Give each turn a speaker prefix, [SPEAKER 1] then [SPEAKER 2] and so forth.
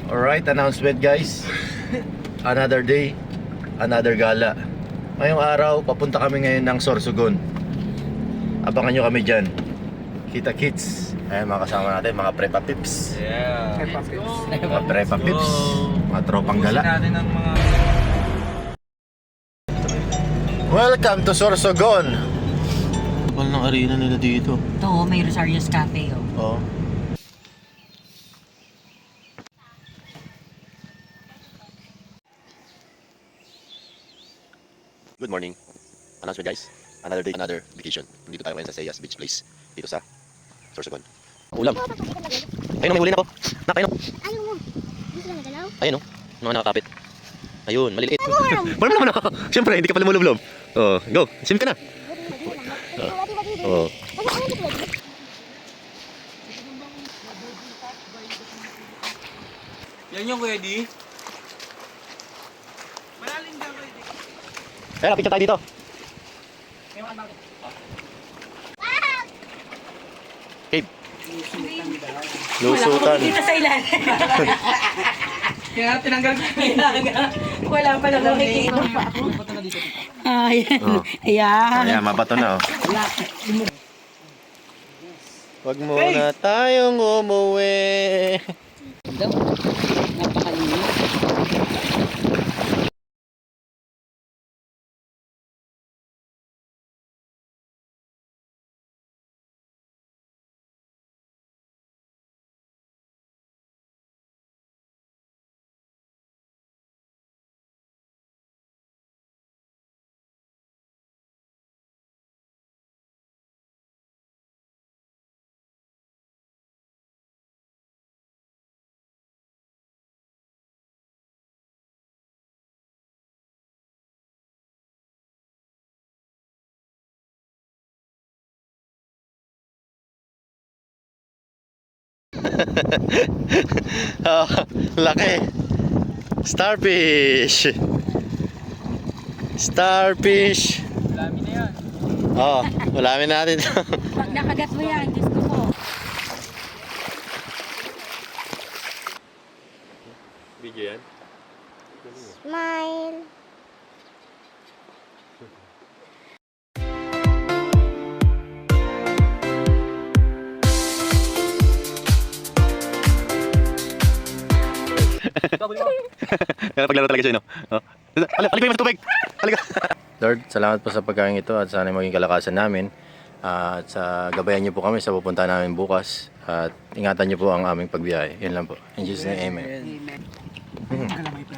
[SPEAKER 1] Alright, announcement guys. Another day, another gala. Ngayong araw, papunta kami ngayon ng Sorsogon. Abangan nyo kami dyan. Kita Kids. Ayan mga kasama natin, mga Prepa Pips.
[SPEAKER 2] Yeah.
[SPEAKER 1] Mga Prepa Pips. Mga tropang gala.
[SPEAKER 2] natin ang mga...
[SPEAKER 1] Welcome to Sorsogon. Kapal ng arena nila dito.
[SPEAKER 3] Ito, may Rosario's Cafe, oh.
[SPEAKER 1] Oh. Good morning. Announcement guys. Another day, another vacation. Dito tayo ngayon sa Sayas Beach Place. Dito sa Sorsogon. Ulam. Ayun, may huli na po. Nak, ayun.
[SPEAKER 4] Ayaw mo. Gusto lang nagalaw?
[SPEAKER 1] Ayun, mga nakakapit. Ayun, maliliit. Wala naman ako. Siyempre, hindi ka pala lumulublob. Oh, go. Sim ka na. Oh.
[SPEAKER 2] Yan yung ready.
[SPEAKER 1] Kaya, picture tayo dito. Cave. Lusutan.
[SPEAKER 3] Dito sa ilan.
[SPEAKER 2] Kaya tinanggal ko.
[SPEAKER 3] Wala pa lang nakikita. Ayan.
[SPEAKER 1] Oh.
[SPEAKER 3] Ayan.
[SPEAKER 1] Ayan, mabato na oh. Wag muna tayong umuwi.
[SPEAKER 3] Napakalinis.
[SPEAKER 1] Oh, laki. Starfish. Starfish.
[SPEAKER 2] Dami na yan.
[SPEAKER 1] Oh, ulamin natin.
[SPEAKER 3] Pag nakagat mo yan, Diyos ko po.
[SPEAKER 1] Video yan.
[SPEAKER 4] Smile.
[SPEAKER 1] Kaya paglaro talaga siya, no? Oh. Halika yung tubig! Halika! Lord, salamat po sa pagkain ito at sana maging kalakasan namin. At sa gabayan niyo po kami sa pupunta namin bukas. At ingatan niyo po ang aming pagbiyahe. Yan lang po. In Jesus' name, Amen.
[SPEAKER 3] Amen.